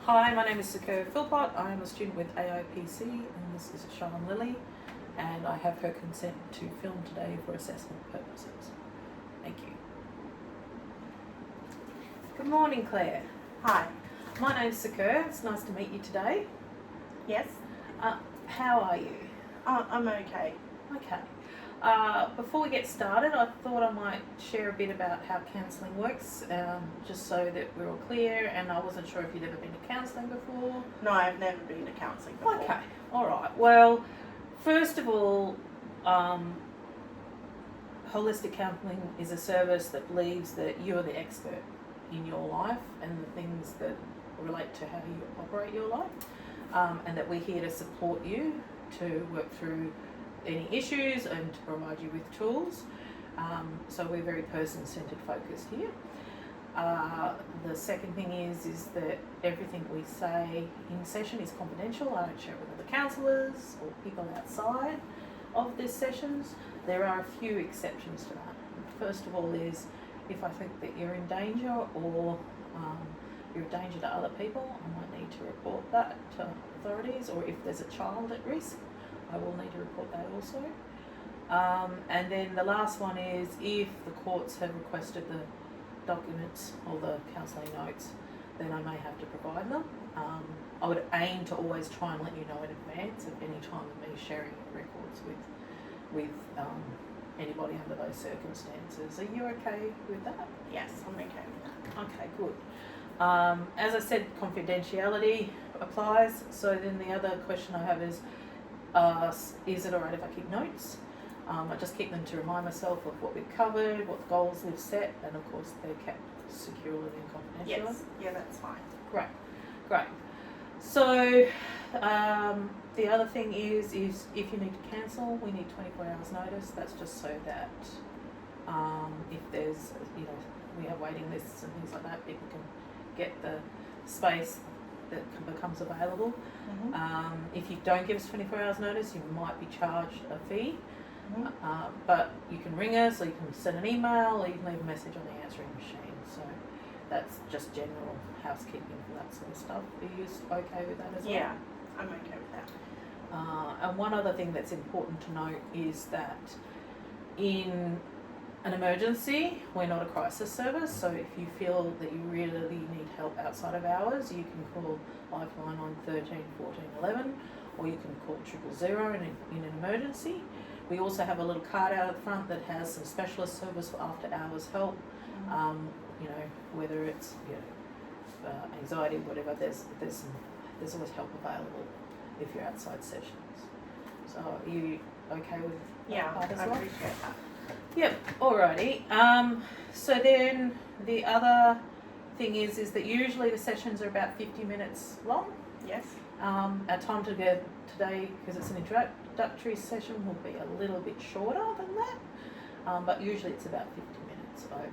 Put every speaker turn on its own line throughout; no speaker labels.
Hi, my name is Sakura Philpott. I am a student with AIPC and this is Sean Lilly, and I have her consent to film today for assessment purposes. Thank you. Good morning, Claire.
Hi.
My name's Sakura. It's nice to meet you today.
Yes?
How are you?
I'm okay.
Okay. Before we get started, I thought I might share a bit about how counselling works, just so that we're all clear, and I wasn't sure if you'd ever been to counselling before.
No, I've never been to counselling before.
Okay, alright. Well, first of all, holistic counselling is a service that believes that you are the expert in your life and the things that relate to how you operate your life, and that we're here to support you to work through any issues and to provide you with tools. So we're very person-centered focused here. The second thing is that everything we say in session is confidential. I don't share it with other counsellors or people outside of these sessions. There are a few exceptions to that. First of all is if I think that you're in danger or you're a danger to other people, I might need to report that to authorities, or if there's a child at risk, I will need to report that also. And then the last one is if the courts have requested the documents or the counselling notes, then I may have to provide them. I would aim to always try and let you know in advance of any time of me sharing records with anybody under those circumstances. Are you okay with that?
Yes, I'm okay with that.
Okay, good. As I said, confidentiality applies. So then the other question I have is it alright if I keep notes? I just keep them to remind myself of what we've covered, what goals we've set, and of course they're kept securely and confidential.
Yes, yeah, that's fine.
Great. So the other thing is if you need to cancel, we need 24 hours notice. That's just so that if there's, we have waiting lists and things like that, people can get the space that becomes available.
Mm-hmm.
If you don't give us 24 hours notice, you might be charged a fee.
Mm-hmm.
But you can ring us, or you can send an email, or you can leave a message on the answering machine. So that's just general housekeeping for that sort of stuff. Are you okay with that as well?
Yeah, I'm okay with that.
And one other thing that's important to note is that in an emergency, we're not a crisis service, so if you feel that you really need help outside of hours, you can call Lifeline on 13 14 11, or you can call 000 in an emergency. We also have a little card out at the front that has some specialist service for after hours help. Whether it's anxiety, whatever. There's always help available if you're outside sessions. So are you okay with that part as well?
I appreciate that.
Yep, alrighty. So then the other thing is that usually the sessions are about 50 minutes long.
Yes.
Our time today, because it's an introductory session, will be a little bit shorter than that, but usually it's about 50 minutes overall.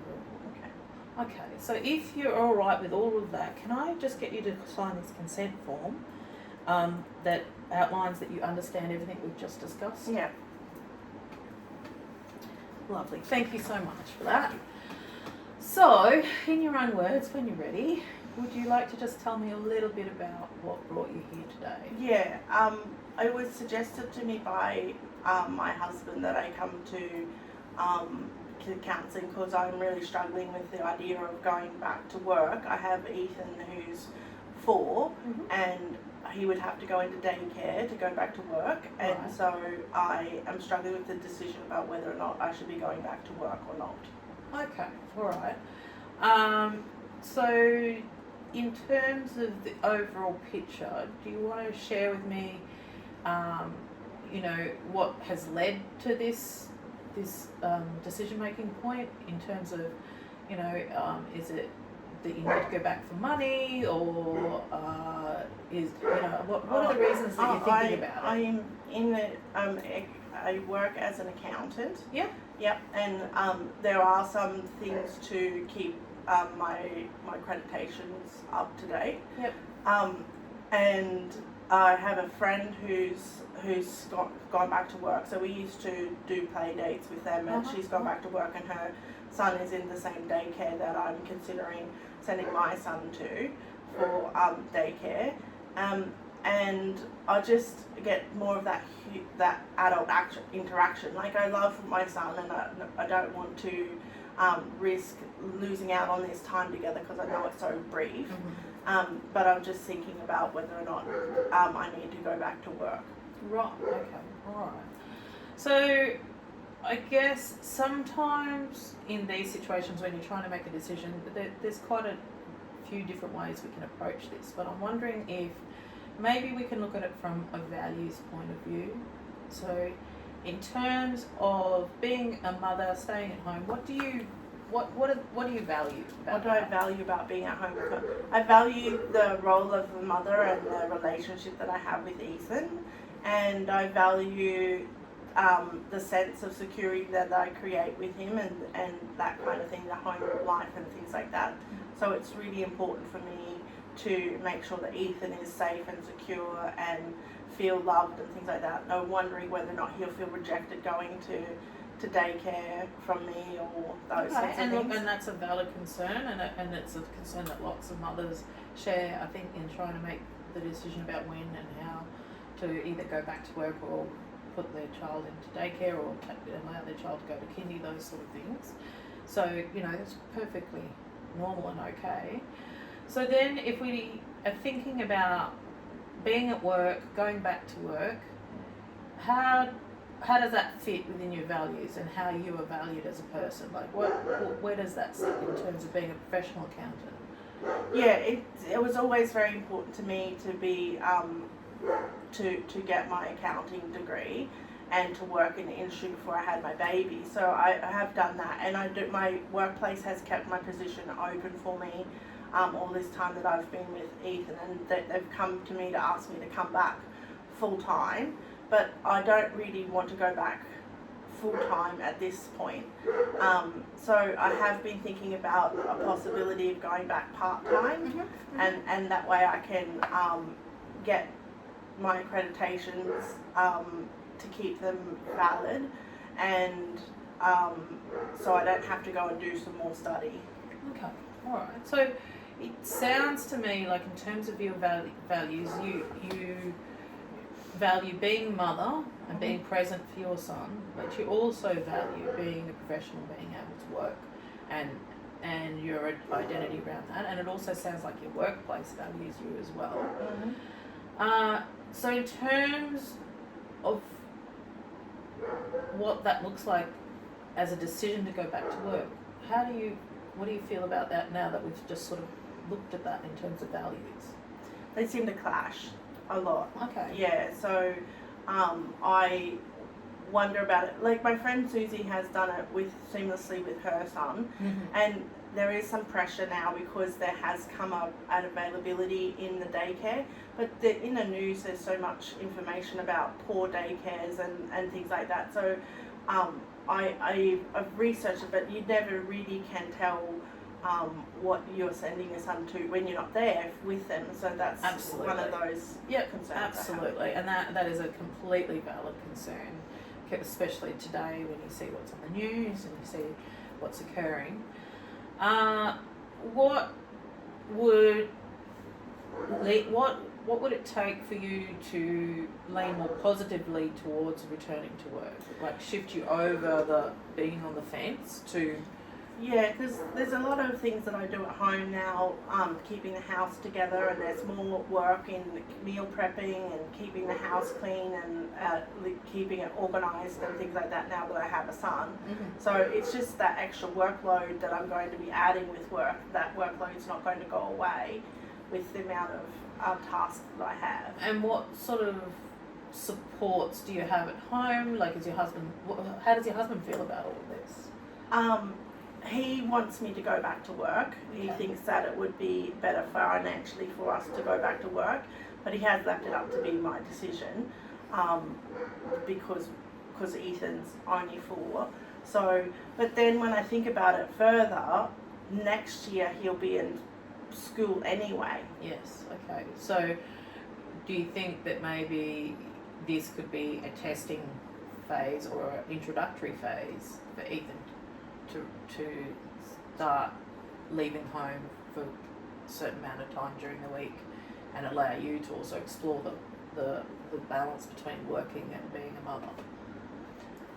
Okay, so if you're alright with all of that, can I just get you to sign this consent form that outlines that you understand everything we've just discussed?
Yeah.
Lovely, thank you so much for that. So, in your own words, when you're ready, would you like to just tell me a little bit about what brought you here today?
Yeah, it was suggested to me by my husband that I come to counselling because I'm really struggling with the idea of going back to work. I have Ethan who's 4, and he would have to go into daycare to go back to work, and so I am struggling with the decision about whether or not I should be going back to work or not.
Okay, alright. So in terms of the overall picture, do you want to share with me what has led to this decision-making point in terms of, is it that you need to go back for money, or what are the reasons that you're thinking about it?
I am in the I work as an accountant.
Yeah.
Yep, and there are some things to keep my accreditations up to date.
Yep.
And I have a friend who's gone back to work. So we used to do play dates with them, and she's gone back to work, and her son is in the same daycare that I'm considering sending my son to for daycare, and I just get more of that adult interaction. Like, I love my son, and I don't want to risk losing out on this time together because I know it's so brief. But I'm just thinking about whether or not I need to go back to work.
Right, okay, alright. So, I guess sometimes in these situations when you're trying to make a decision, there's quite a few different ways we can approach this, but I'm wondering if maybe we can look at it from a values point of view. So, in terms of being a mother, staying at home, what do you value about
What do I value about being at home? I value the role of the mother and the relationship that I have with Ethan, and I value the sense of security that I create with him, and that kind of thing, the home life and things like that. So it's really important for me to make sure that Ethan is safe and secure and feel loved and things like that. No wondering whether or not he'll feel rejected going to daycare from me or those sorts of
and
things.
Look, and that's a valid concern, and it's a concern that lots of mothers share, I think, in trying to make the decision about when and how to either go back to work or put their child into daycare or allow their child to go to kindy, those sort of things. So, it's perfectly normal and okay. So then if we are thinking about being at work, going back to work, how does that fit within your values and how you are valued as a person? Like, where does that sit in terms of being a professional accountant?
Yeah, it was always very important to me to be to get my accounting degree and to work in the industry before I had my baby. So I have done that, and my workplace has kept my position open for me all this time that I've been with Ethan, and they've come to me to ask me to come back full time, but I don't really want to go back full time at this point. So I have been thinking about a possibility of going back part time, and that way I can get my accreditations to keep them valid, and so I don't have to go and do some more study.
Okay, alright. So it sounds to me like in terms of your values, you value being mother and being present for your son, but you also value being a professional, being able to work, and your identity around that, and it also sounds like your workplace values you as well. So in terms of what that looks like as a decision to go back to work, what do you feel about that now that we've just sort of looked at that in terms of values?
They seem to clash a lot.
Okay.
Yeah, so I wonder about it. Like, my friend Susie has done it seamlessly with her son, and there is some pressure now because there has come up an availability in the daycare, but in the news there's so much information about poor daycares and things like that. So I've researched it, but you never really can tell what you're sending your son to when you're not there with them. So that's
Absolutely.
one of those concerns.
Absolutely, and that is a completely valid concern, especially today when you see what's on the news and you see what's occurring. What would it take for you to lean more positively towards returning to work? Like, shift you over the being on the fence to...
Yeah, because there's a lot of things that I do at home now, keeping the house together, and there's more work in meal prepping and keeping the house clean and keeping it organised and things like that now that I have a son. So it's just that extra workload that I'm going to be adding with work. That workload's not going to go away with the amount of tasks that I have.
And what sort of supports do you have at home? Like, how does your husband feel about all of this?
He wants me to go back to work. He thinks that it would be better financially for us to go back to work, but he has left it up to be my decision, because Ethan's only 4. So, but then when I think about it further, next year he'll be in school anyway.
Yes, okay. So do you think that maybe this could be a testing phase or an introductory phase for Ethan to start leaving home for certain amount of time during the week and allow you to also explore the balance between working and being a mother?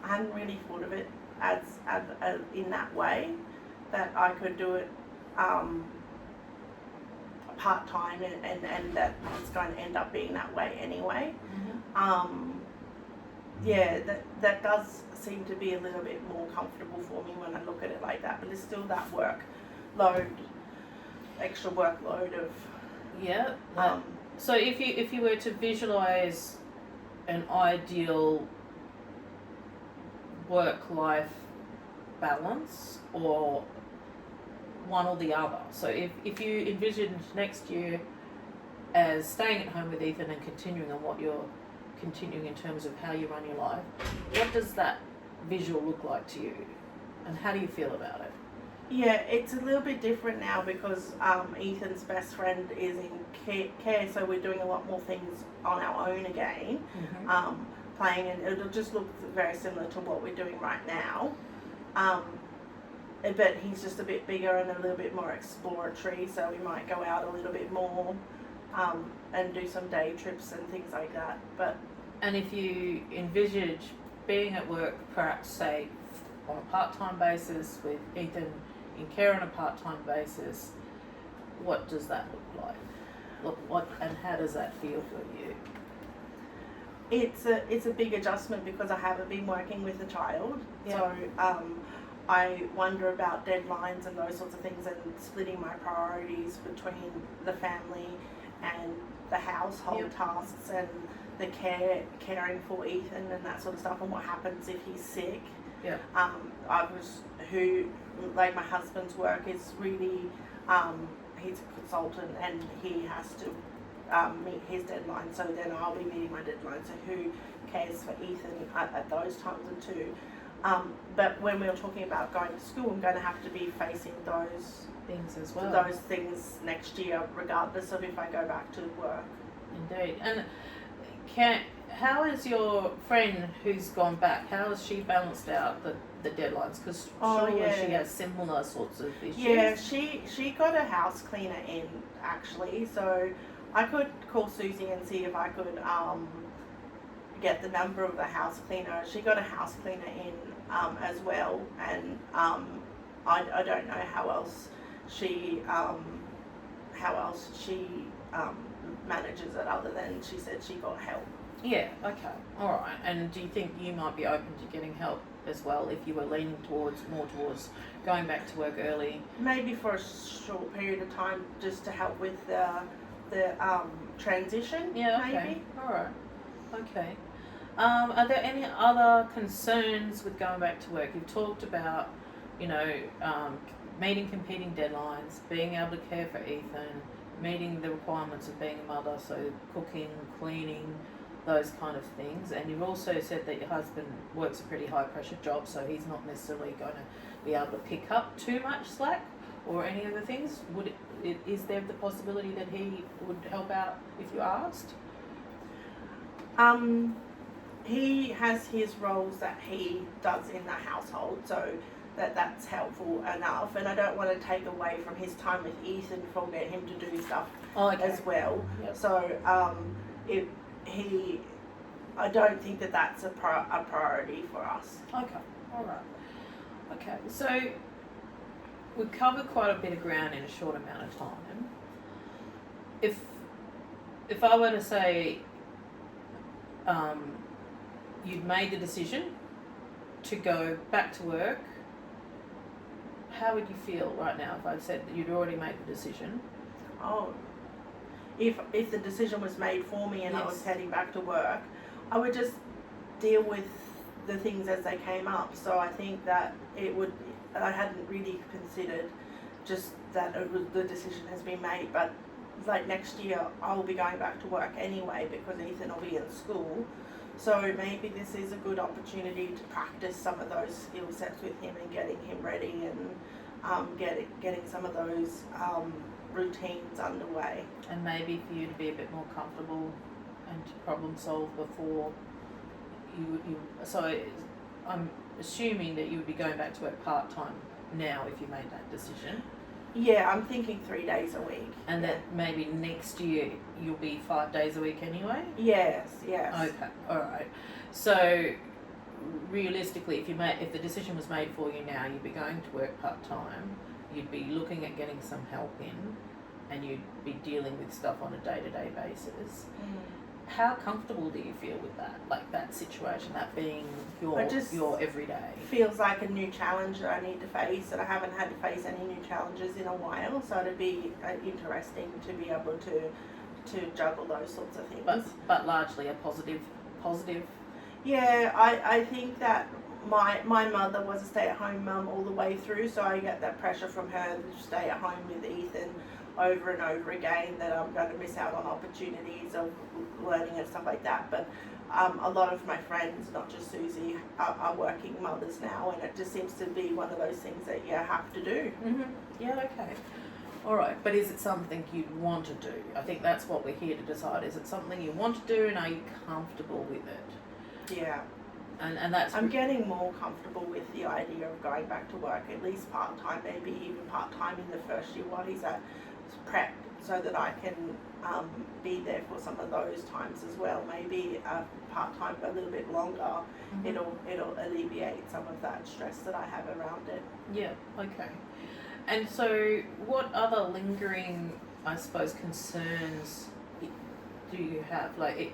I hadn't really thought of it as in that way, that I could do it part time, and that it's going to end up being that way anyway. Yeah, that does seem to be a little bit more comfortable for me when I look at it like that, but it's still that extra workload of
Yeah. So if you were to visualize an ideal work-life balance, or one or the other, so if you envisioned next year as staying at home with Ethan and continuing on what you're continuing in terms of how you run your life, what does that visual look like to you, and how do you feel about it?
Yeah, it's a little bit different now because Ethan's best friend is in care, so we're doing a lot more things on our own again, playing, and it'll just look very similar to what we're doing right now. But he's just a bit bigger and a little bit more exploratory, so we might go out a little bit more and do some day trips and things like that.
And if you envisage being at work, perhaps say on a part-time basis with Ethan in care on a part-time basis, what does that look like? What and how does that feel for you?
It's a big adjustment because I haven't been working with a child, so I wonder about deadlines and those sorts of things, and splitting my priorities between the family and the household tasks and the caring for Ethan and that sort of stuff, and what happens if he's sick. Like my husband's work is really, he's a consultant and he has to meet his deadline, so then I'll be meeting my deadline, so who cares for Ethan at those times and too. But when we were talking about going to school, I'm going to have to be facing those
things as well.
Those things next year, regardless of if I go back to work.
Indeed. And how is your friend who's gone back, how has she balanced out the deadlines? Because surely she has similar sorts of issues.
Yeah, she got a house cleaner in, actually, so I could call Susie and see if I could get the number of the house cleaner. She got a house cleaner in as well, and I don't know how else she manages it, other than she said she got help.
Yeah, okay, alright. And do you think you might be open to getting help as well if you were leaning more towards going back to work early?
Maybe for a short period of time, just to help with the transition.
Yeah, okay.
Maybe.
Alright. Okay. Are there any other concerns with going back to work? You've talked about, meeting competing deadlines, being able to care for Ethan, meeting the requirements of being a mother, so cooking, cleaning, those kind of things. And you've also said that your husband works a pretty high pressure job, so he's not necessarily going to be able to pick up too much slack or any other things. Is there the possibility that he would help out if you asked?
He has his roles that he does in the household, so that's helpful enough, and I don't want to take away from his time with Ethan for get him to do stuff as well.
Yep.
So I don't think that's a priority for us.
Okay, alright. Okay, so we've covered quite a bit of ground in a short amount of time. If I were to say you'd made the decision to go back to work, how would you feel right now if I said that you'd already made the decision?
Oh, if the decision was made for me and I was heading back to work, I would just deal with the things as they came up. So I think that I hadn't really considered just that the decision has been made, but like next year I'll be going back to work anyway because Ethan will be in school. So maybe this is a good opportunity to practice some of those skill sets with him and getting him ready and getting some of those routines underway.
And maybe for you to be a bit more comfortable and to problem solve before you. So I'm assuming that you would be going back to work part-time now if you made that decision.
Yeah, I'm thinking 3 days a week.
And that maybe next year you'll be 5 days a week anyway?
Yes.
Okay, alright. So realistically, if the decision was made for you now, you'd be going to work part-time, you'd be looking at getting some help in, and you'd be dealing with stuff on a day-to-day basis. How comfortable do you feel with that? Like that situation, that being your everyday?
Feels like a new challenge that I need to face, and I haven't had to face any new challenges in a while, so it'd be interesting to be able to juggle those sorts of things.
But largely a positive.
Yeah, I think that my mother was a stay-at-home mum all the way through, so I get that pressure from her to stay at home with Ethan over and over again, that I'm going to miss out on opportunities of learning and stuff like that. But a lot of my friends, not just Susie, are working mothers now, and it just seems to be one of those things that you have to do.
Yeah, okay. Alright, but is it something you'd want to do? I think that's what we're here to decide. Is it something you want to do, and are you comfortable with it?
Yeah.
And that's...
I'm getting more comfortable with the idea of going back to work, at least part-time, maybe even part-time in the first year while he's at prep, so that I can be there for some of those times as well. Maybe part-time for a little bit longer. It'll alleviate some of that stress that I have around it.
Yeah, okay. And so what other lingering, I suppose, concerns do you have? Like,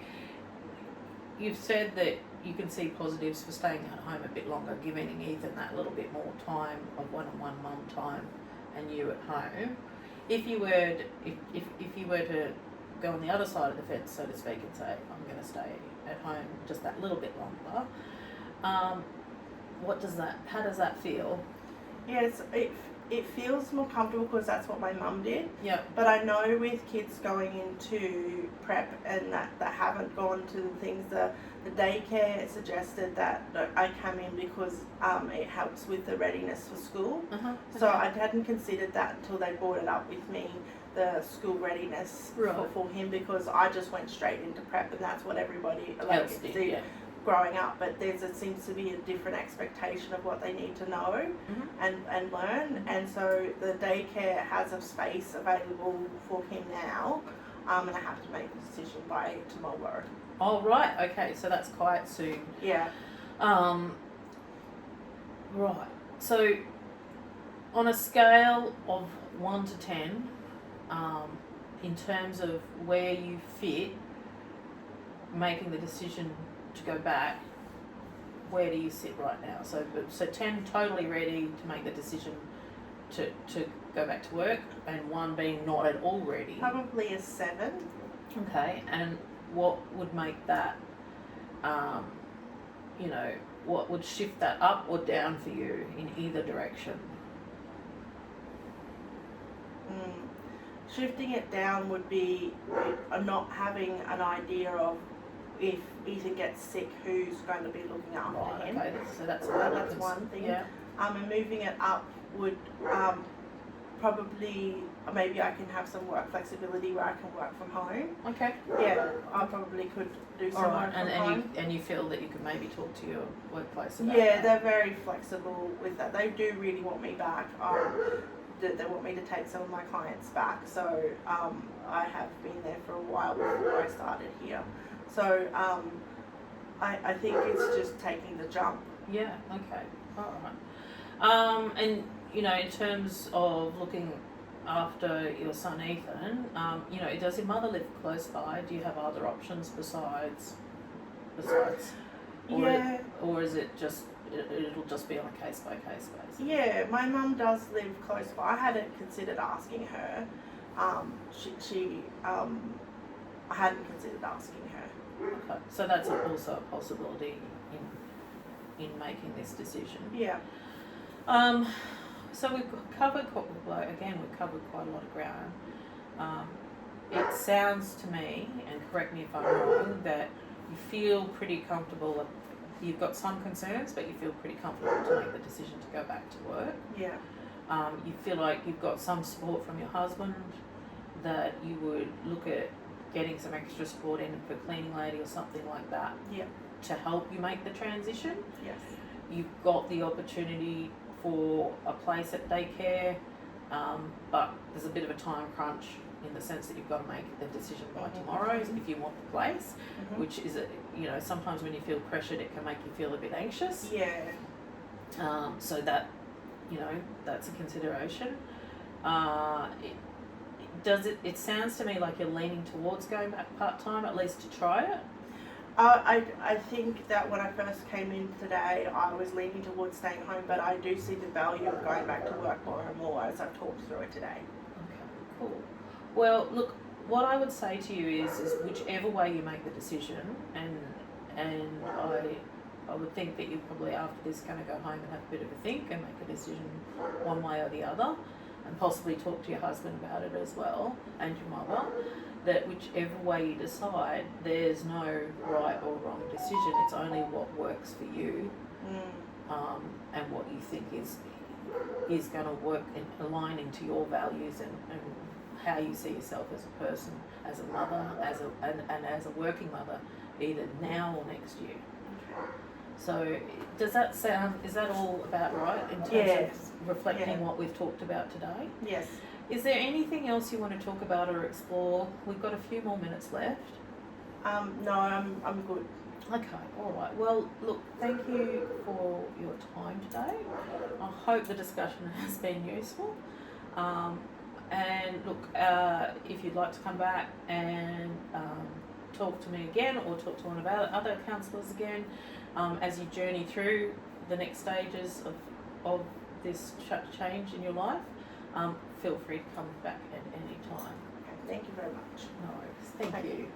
you've said that you can see positives for staying at home a bit longer, giving Ethan that little bit more time of one-on-one mum time and you at home. If you were to go on the other side of the fence, so to speak, and say, I'm going to stay at home just that little bit longer, how does that feel?
Yes, it feels more comfortable because that's what my mum did.
Yeah.
But I know with kids going into prep and that haven't gone to the things, the daycare suggested that I come in because it helps with the readiness for school. So I hadn't considered that until they brought it up with me, the school readiness for him, because I just went straight into prep, and that's what everybody did. Growing up, but it seems to be a different expectation of what they need to know and learn, and so the daycare has a space available for him now, and I have to make the decision by tomorrow.
Oh right, okay, so that's quite soon.
Yeah.
Right, so on a scale of 1 to 10, in terms of where you fit making the decision to go back, where do you sit right now? So 10 totally ready to make the decision to go back to work, and 1 being not at all ready.
Probably a 7.
Okay, and what would make that, what would shift that up or down for you in either direction?
Shifting it down would be not having an idea of if Ethan gets sick, who's going to be looking after him.
Okay, so that's
one thing.
Yeah.
And moving it up would probably, maybe I can have some work flexibility where I can work from home.
Okay.
Yeah, I probably could do some work from home.
And you feel that you can maybe talk to your workplace about
that?
They're
very flexible with that. They do really want me back. They want me to take some of my clients back, so I have been there for a while before I started here. So I think it's just taking the jump.
Yeah, okay, alright. And, in terms of looking after your son Ethan, does your mother live close by? Do you have other options besides? Or is it just, it'll just be on a case-by-case basis?
Yeah, my mum does live close by. I hadn't considered asking her. I hadn't considered asking her.
Okay, so that's also a possibility in making this decision.
Yeah.
So we've covered quite a lot of ground. It sounds to me, and correct me if I'm wrong, that you feel pretty comfortable. You've got some concerns, but you feel pretty comfortable to make the decision to go back to work.
Yeah.
You feel like you've got some support from your husband, that you would look at getting some extra support in for cleaning lady or something like that.
Yeah.
To help you make the transition.
Yes.
You've got the opportunity for a place at daycare but there's a bit of a time crunch in the sense that you've got to make the decision by tomorrow if you want the place, which is, sometimes when you feel pressured, it can make you feel a bit anxious.
Yeah.
So that, that's a consideration. It sounds to me like you're leaning towards going back part-time, at least to try it.
I think that when I first came in today, I was leaning towards staying home, but I do see the value of going back to work more and more as I've talked through it today.
Okay, cool. Well, look, what I would say to you is whichever way you make the decision, and I would think that you're probably after this going to go home and have a bit of a think and make a decision one way or the other, and possibly talk to your husband about it as well, and your mother, that whichever way you decide, there's no right or wrong decision. It's only what works for you, and what you think is going to work in aligning to your values and how you see yourself as a person, as a mother, and as a working mother, either now or next year. So is that all about right in terms of reflecting what we've talked about today?
Yes.
Is there anything else you want to talk about or explore? We've got a few more minutes left.
No, I'm good.
Okay, all right. Well, look, thank you for your time today. I hope the discussion has been useful. And look, if you'd like to come back and talk to me again, or talk to one of our other counsellors again, as you journey through the next stages of this change in your life, feel free to come back at any time.
Okay, thank you very much.
No worries. Thank you.